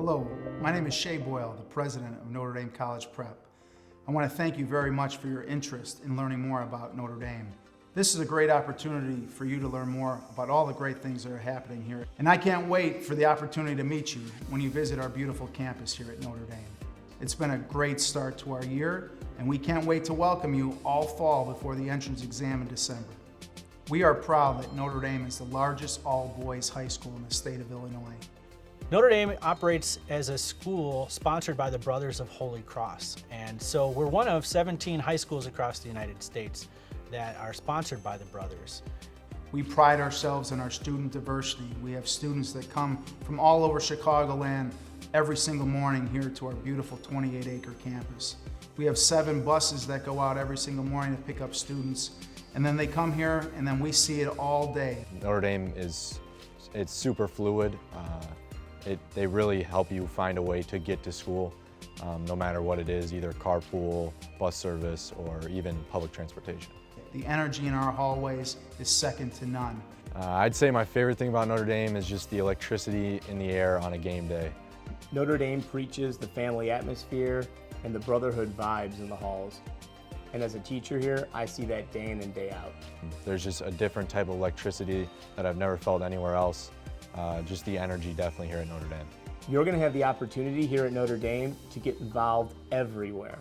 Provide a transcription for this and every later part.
Hello, my name is Shay Boyle, the president of Notre Dame College Prep. I want to thank you very much for your interest in learning more about Notre Dame. This is a great opportunity for you to learn more about all the great things that are happening here. And I can't wait for the opportunity to meet you when you visit our beautiful campus here at Notre Dame. It's been a great start to our year, and we can't wait to welcome you all fall before the entrance exam in December. We are proud that Notre Dame is the largest all-boys high school in the state of Illinois. Notre Dame operates as a school sponsored by the Brothers of Holy Cross. And so we're one of 17 high schools across the United States that are sponsored by the Brothers. We pride ourselves in our student diversity. We have students that come from all over Chicagoland every single morning here to our beautiful 28-acre campus. We have 7 buses that go out every single morning to pick up students. And then they come here and then we see it all day. Notre Dame it's super fluid. They really help you find a way to get to school, no matter what it is, either carpool, bus service, or even public transportation. The energy in our hallways is second to none. I'd say my favorite thing about Notre Dame is just the electricity in the air on a game day. Notre Dame preaches the family atmosphere and the brotherhood vibes in the halls. And as a teacher here, I see that day in and day out. There's just a different type of electricity that I've never felt anywhere else. Just the energy definitely here at Notre Dame. You're going to have the opportunity here at Notre Dame to get involved everywhere.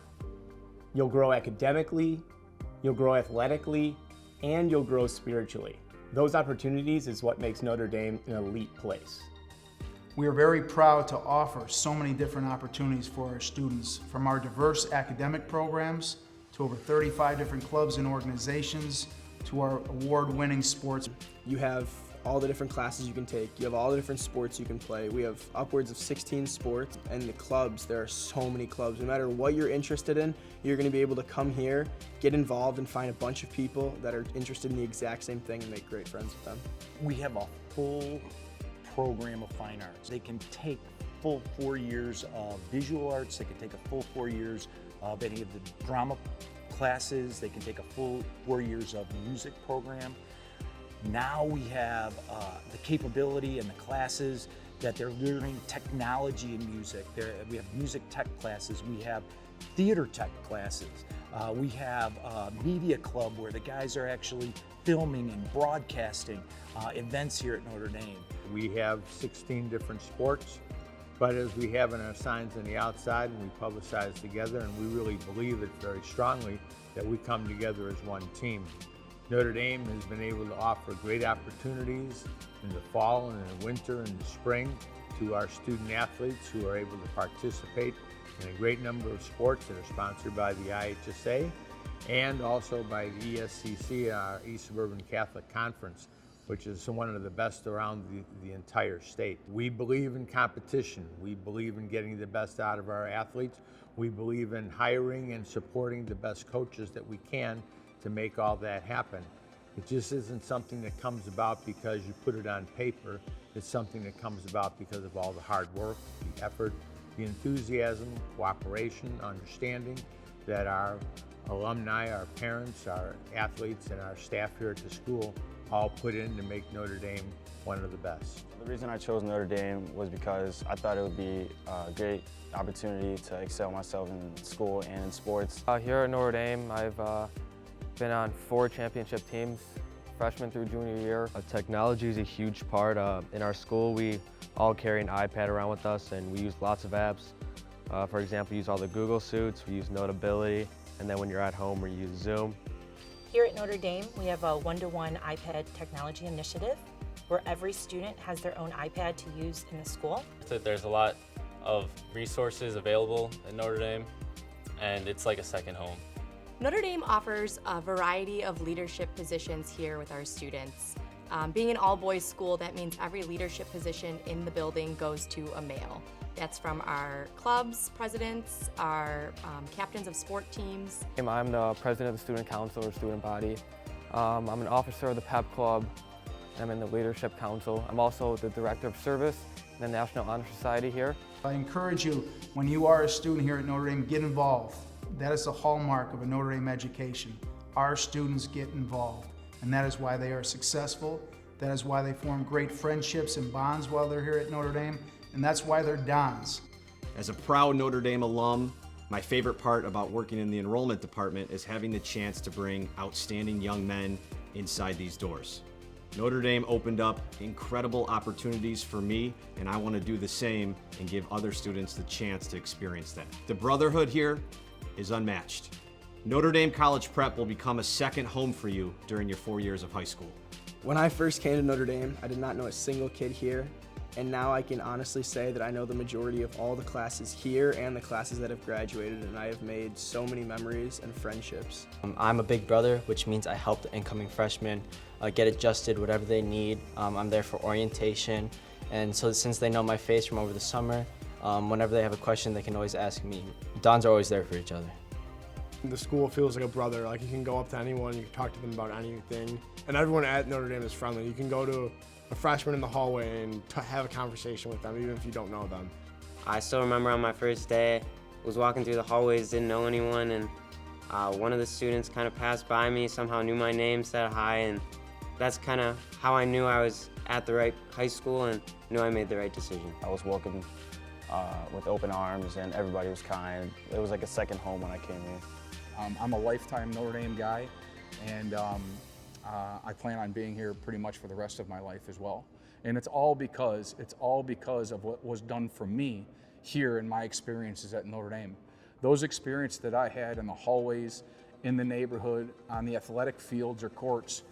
You'll grow academically, you'll grow athletically, and you'll grow spiritually. Those opportunities is what makes Notre Dame an elite place. We are very proud to offer so many different opportunities for our students, from our diverse academic programs to over 35 different clubs and organizations to our award-winning sports. You have all the different classes you can take. You have all the different sports you can play. We have upwards of 16 sports, and the clubs, there are so many clubs. No matter what you're interested in, you're going to be able to come here, get involved, and find a bunch of people that are interested in the exact same thing and make great friends with them. We have a full program of fine arts. They can take full 4 years of visual arts. They can take a full 4 years of any of the drama classes. They can take a full 4 years of music program. Now we have the capability and the classes that they're learning technology in music. We have music tech classes. We have theater tech classes. We have a media club where the guys are actually filming and broadcasting events here at Notre Dame. We have 16 different sports, but as we have in our signs on the outside, and we publicize together, and we really believe it very strongly that we come together as one team. Notre Dame has been able to offer great opportunities in the fall and in the winter and the spring to our student athletes who are able to participate in a great number of sports that are sponsored by the IHSA and also by the ESCC, our East Suburban Catholic Conference, which is one of the best around the entire state. We believe in competition. We believe in getting the best out of our athletes. We believe in hiring and supporting the best coaches that we can to make all that happen. It just isn't something that comes about because you put it on paper. It's something that comes about because of all the hard work, the effort, the enthusiasm, cooperation, understanding that our alumni, our parents, our athletes, and our staff here at the school all put in to make Notre Dame one of the best. The reason I chose Notre Dame was because I thought it would be a great opportunity to excel myself in school and in sports. Here at Notre Dame, I've been on 4 championship teams, freshman through junior year. Technology is a huge part. In our school, we all carry an iPad around with us, and we use lots of apps. For example, we use all the Google Suits, we use Notability, and then when you're at home, we use Zoom. Here at Notre Dame, we have a one-to-one iPad technology initiative where every student has their own iPad to use in the school. There's a lot of resources available at Notre Dame, and it's like a second home. Notre Dame offers a variety of leadership positions here with our students. Being an all-boys school, that means every leadership position in the building goes to a male. That's from our clubs, presidents, our captains of sport teams. I'm the president of the student council or student body. I'm an officer of the PEP club. I'm in the leadership council. I'm also the director of service in the National Honor Society here. I encourage you, when you are a student here at Notre Dame, get involved. That is the hallmark of a Notre Dame education. Our students get involved, and that is why they are successful. That is why they form great friendships and bonds while they're here at Notre Dame, and that's why they're Dons. As a proud Notre Dame alum, my favorite part about working in the enrollment department is having the chance to bring outstanding young men inside these doors. Notre Dame opened up incredible opportunities for me, and I want to do the same and give other students the chance to experience that. The brotherhood here is unmatched. Notre Dame College Prep will become a second home for you during your 4 years of high school. When I first came to Notre Dame, I did not know a single kid here, and now I can honestly say that I know the majority of all the classes here and the classes that have graduated, and I have made so many memories and friendships. I'm a big brother, which means I help the incoming freshmen get adjusted whatever they need. I'm there for orientation, and so since they know my face from over the summer, whenever they have a question, they can always ask me. Dons are always there for each other. The school feels like a brother. Like, you can go up to anyone, you can talk to them about anything, and everyone at Notre Dame is friendly. You can go to a freshman in the hallway and have a conversation with them, even if you don't know them. I still remember on my first day, was walking through the hallways, didn't know anyone, and one of the students kind of passed by me, somehow knew my name, said hi, and that's kind of how I knew I was at the right high school and knew I made the right decision. I was welcomed with open arms, and everybody was kind. It was like a second home when I came here. I'm a lifetime Notre Dame guy, and I plan on being here pretty much for the rest of my life as well. And it's all because of what was done for me here in my experiences at Notre Dame. Those experiences that I had in the hallways, in the neighborhood, on the athletic fields or courts,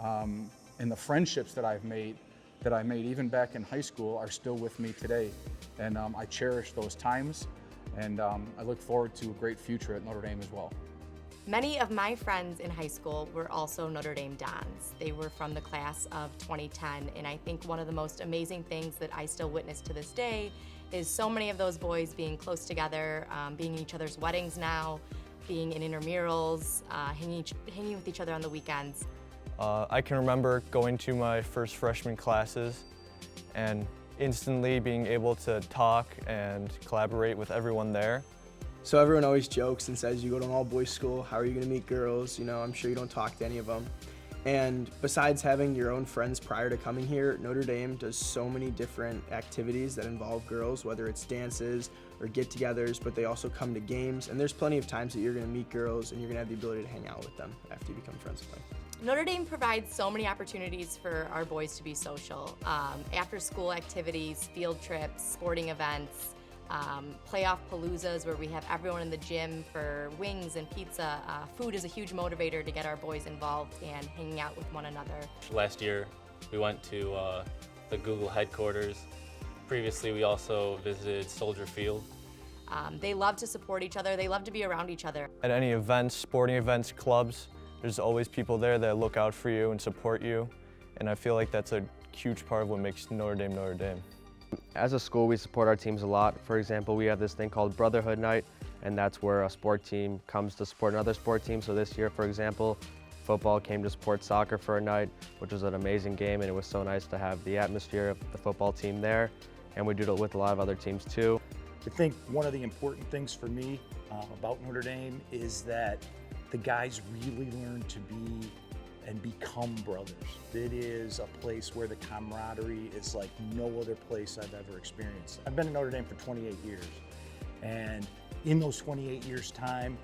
and the friendships that I made even back in high school are still with me today. And I cherish those times, and I look forward to a great future at Notre Dame as well. Many of my friends in high school were also Notre Dame Dons. They were from the class of 2010, and I think one of the most amazing things that I still witness to this day is so many of those boys being close together, being in each other's weddings now, being in intramurals, hanging with each other on the weekends. I can remember going to my first freshman classes and instantly being able to talk and collaborate with everyone there. So everyone always jokes and says, you go to an all-boys school, how are you gonna meet girls? You know, I'm sure you don't talk to any of them. And besides having your own friends prior to coming here, Notre Dame does so many different activities that involve girls, whether it's dances or get-togethers, but they also come to games. And there's plenty of times that you're gonna meet girls and you're gonna have the ability to hang out with them after you become friends with them. Notre Dame provides so many opportunities for our boys to be social. After-school activities, field trips, sporting events, playoff paloozas where we have everyone in the gym for wings and pizza. Food is a huge motivator to get our boys involved and hanging out with one another. Last year, we went to the Google headquarters. Previously, we also visited Soldier Field. They love to support each other. They love to be around each other. At any events, sporting events, clubs, there's always people there that look out for you and support you, and I feel like that's a huge part of what makes Notre Dame Notre Dame. As a school, we support our teams a lot. For example, we have this thing called Brotherhood Night, and that's where a sport team comes to support another sport team. So this year, for example, football came to support soccer for a night, which was an amazing game, and it was so nice to have the atmosphere of the football team there, and we did it with a lot of other teams too. I think one of the important things for me about Notre Dame is that the guys really learn to be and become brothers. It is a place where the camaraderie is like no other place I've ever experienced. I've been at Notre Dame for 28 years, and in those 28 years' time,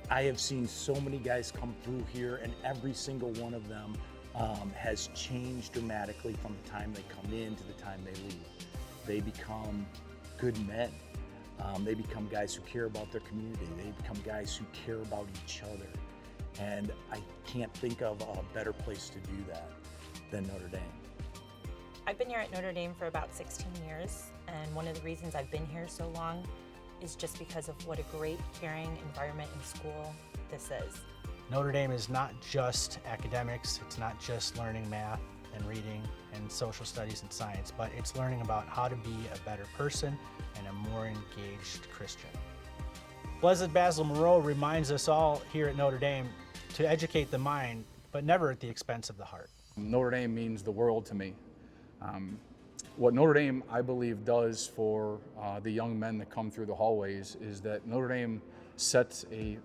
I have seen so many guys come through here, and every single one of them has changed dramatically from the time they come in to the time they leave. They become good men. They become guys who care about their community. They become guys who care about each other. And I can't think of a better place to do that than Notre Dame. I've been here at Notre Dame for about 16 years, and one of the reasons I've been here so long is just because of what a great, caring environment in school this is. Notre Dame is not just academics, it's not just learning math and reading and social studies and science, but it's learning about how to be a better person and a more engaged Christian. Blessed Basil Moreau reminds us all here at Notre Dame to educate the mind, but never at the expense of the heart. Notre Dame means the world to me. What Notre Dame, I believe, does for the young men that come through the hallways is that Notre Dame sets a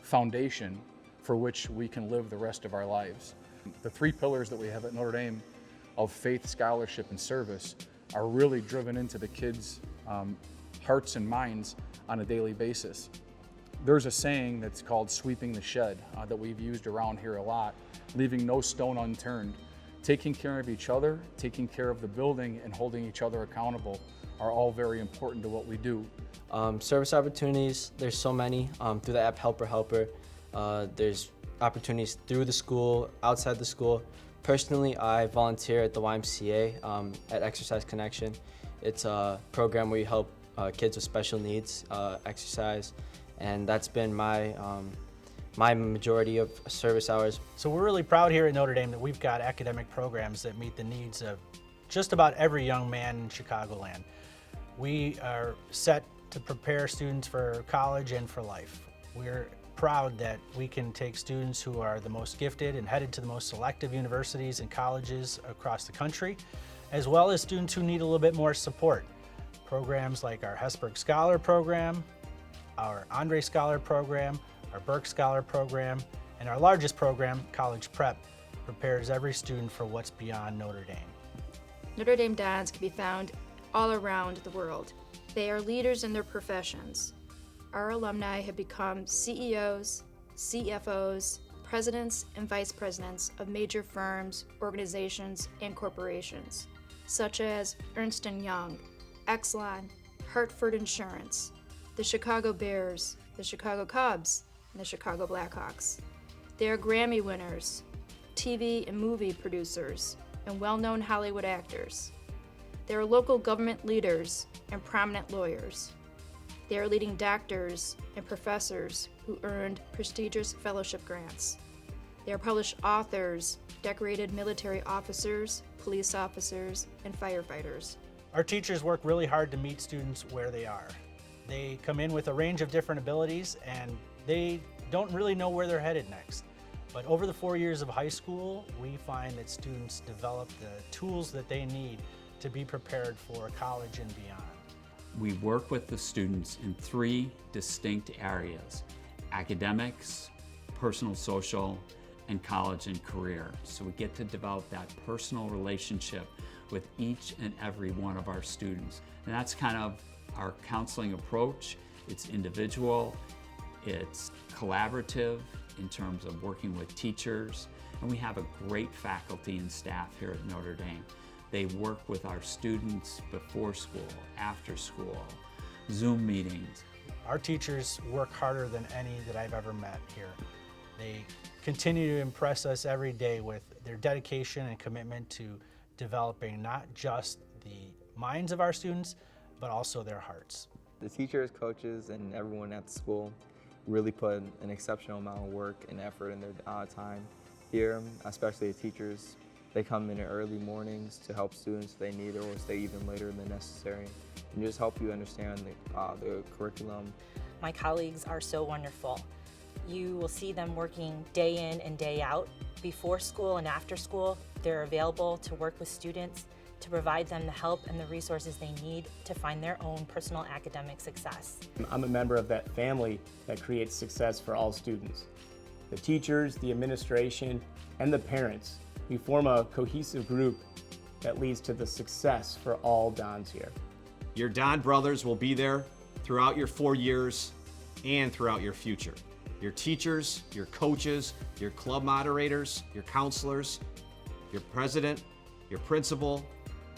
foundation for which we can live the rest of our lives. The three pillars that we have at Notre Dame of faith, scholarship, and service are really driven into the kids' hearts and minds on a daily basis. There's a saying that's called sweeping the shed that we've used around here a lot, leaving no stone unturned. Taking care of each other, taking care of the building, and holding each other accountable are all very important to what we do. Service opportunities, there's so many. Through the app Helper, there's opportunities through the school, outside the school. Personally, I volunteer at the YMCA at Exercise Connection. It's a program where you help kids with special needs exercise, and that's been my majority of service hours. So we're really proud here at Notre Dame that we've got academic programs that meet the needs of just about every young man in Chicagoland. We are set to prepare students for college and for life. We're proud that we can take students who are the most gifted and headed to the most selective universities and colleges across the country, as well as students who need a little bit more support. Programs like our Hesburgh Scholar Program, our Andre Scholar Program, our Burke Scholar Program, and our largest program, College Prep, prepares every student for what's beyond Notre Dame. Notre Dame Dons can be found all around the world. They are leaders in their professions. Our alumni have become CEOs, CFOs, presidents, and vice presidents of major firms, organizations, and corporations, such as Ernst & Young, Exelon, Hartford Insurance, the Chicago Bears, the Chicago Cubs, and the Chicago Blackhawks. They are Grammy winners, TV and movie producers, and well-known Hollywood actors. They are local government leaders and prominent lawyers. They are leading doctors and professors who earned prestigious fellowship grants. They are published authors, decorated military officers, police officers, and firefighters. Our teachers work really hard to meet students where they are. They come in with a range of different abilities and they don't really know where they're headed next. But over the 4 years of high school, we find that students develop the tools that they need to be prepared for college and beyond. We work with the students in 3 distinct areas: academics, personal social, and college and career. So we get to develop that personal relationship with each and every one of our students. And that's kind of our counseling approach. It's individual, it's collaborative in terms of working with teachers, and we have a great faculty and staff here at Notre Dame. They work with our students before school, after school, Zoom meetings. Our teachers work harder than any that I've ever met here. They continue to impress us every day with their dedication and commitment to developing not just the minds of our students, but also their hearts. The teachers, coaches, and everyone at the school really put an exceptional amount of work and effort in their time here, especially the teachers. They come in early mornings to help students if they need it or stay even later than necessary and just help you understand the curriculum. My colleagues are so wonderful. You will see them working day in and day out. Before school and after school, they're available to work with students to provide them the help and the resources they need to find their own personal academic success. I'm a member of that family that creates success for all students. The teachers, the administration, and the parents. We form a cohesive group that leads to the success for all Dons here. Your Don brothers will be there throughout your 4 years and throughout your future. Your teachers, your coaches, your club moderators, your counselors, your president, your principal,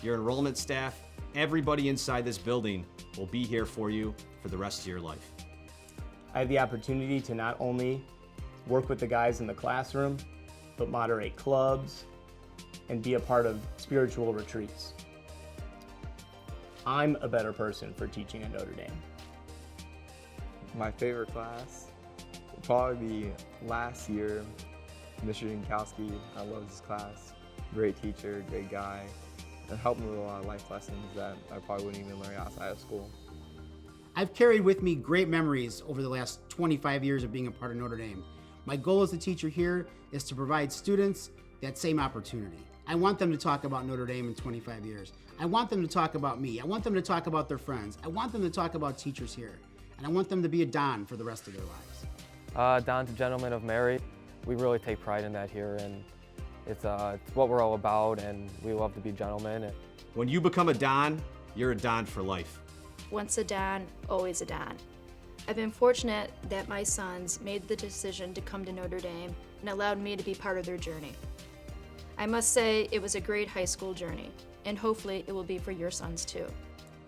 your enrollment staff, everybody inside this building will be here for you for the rest of your life. I have the opportunity to not only work with the guys in the classroom, but moderate clubs and be a part of spiritual retreats. I'm a better person for teaching at Notre Dame. My favorite class would probably be last year, Mr. Jankowski. I love this class. Great teacher, great guy. It helped me with a lot of life lessons that I probably wouldn't even learn outside of school. I've carried with me great memories over the last 25 years of being a part of Notre Dame. My goal as a teacher here is to provide students that same opportunity. I want them to talk about Notre Dame in 25 years. I want them to talk about me. I want them to talk about their friends. I want them to talk about teachers here. And I want them to be a Don for the rest of their lives. Don's a gentleman of merit. We really take pride in that here, and It's what we're all about, and we love to be gentlemen. When you become a Don, you're a Don for life. Once a Don, always a Don. I've been fortunate that my sons made the decision to come to Notre Dame and allowed me to be part of their journey. I must say it was a great high school journey, and hopefully it will be for your sons too.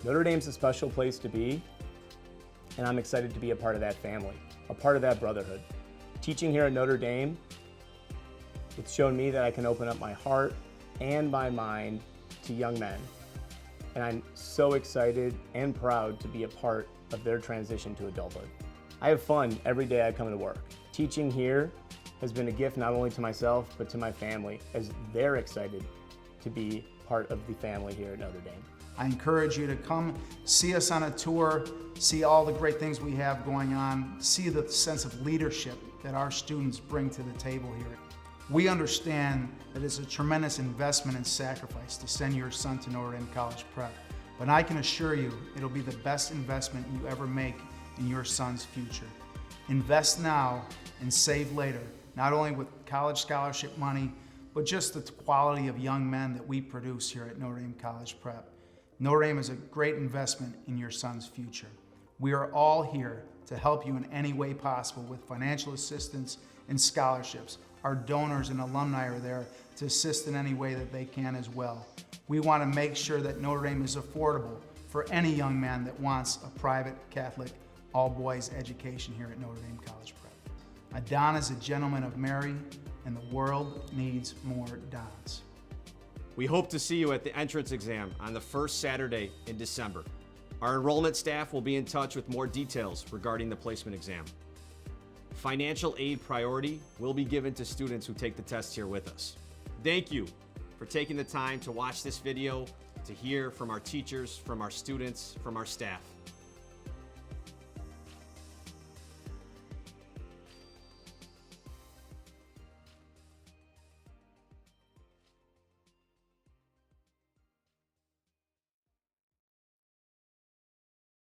Notre Dame's a special place to be, and I'm excited to be a part of that family, a part of that brotherhood. Teaching here at Notre Dame, it's shown me that I can open up my heart and my mind to young men. And I'm so excited and proud to be a part of their transition to adulthood. I have fun every day I come to work. Teaching here has been a gift not only to myself, but to my family, as they're excited to be part of the family here at Notre Dame. I encourage you to come see us on a tour, see all the great things we have going on, see the sense of leadership that our students bring to the table here. We understand that it's a tremendous investment and sacrifice to send your son to Notre Dame College Prep, but I can assure you it'll be the best investment you ever make in your son's future. Invest now and save later, not only with college scholarship money, but just the quality of young men that we produce here at Notre Dame College Prep. Notre Dame is a great investment in your son's future. We are all here to help you in any way possible with financial assistance and scholarships. Our donors and alumni are there to assist in any way that they can as well. We want to make sure that Notre Dame is affordable for any young man that wants a private Catholic all-boys education here at Notre Dame College Prep. A Don is a gentleman of Mary, and the world needs more Dons. We hope to see you at the entrance exam on the first Saturday in December. Our enrollment staff will be in touch with more details regarding the placement exam. Financial aid priority will be given to students who take the test here with us. Thank you for taking the time to watch this video, to hear from our teachers, from our students, from our staff.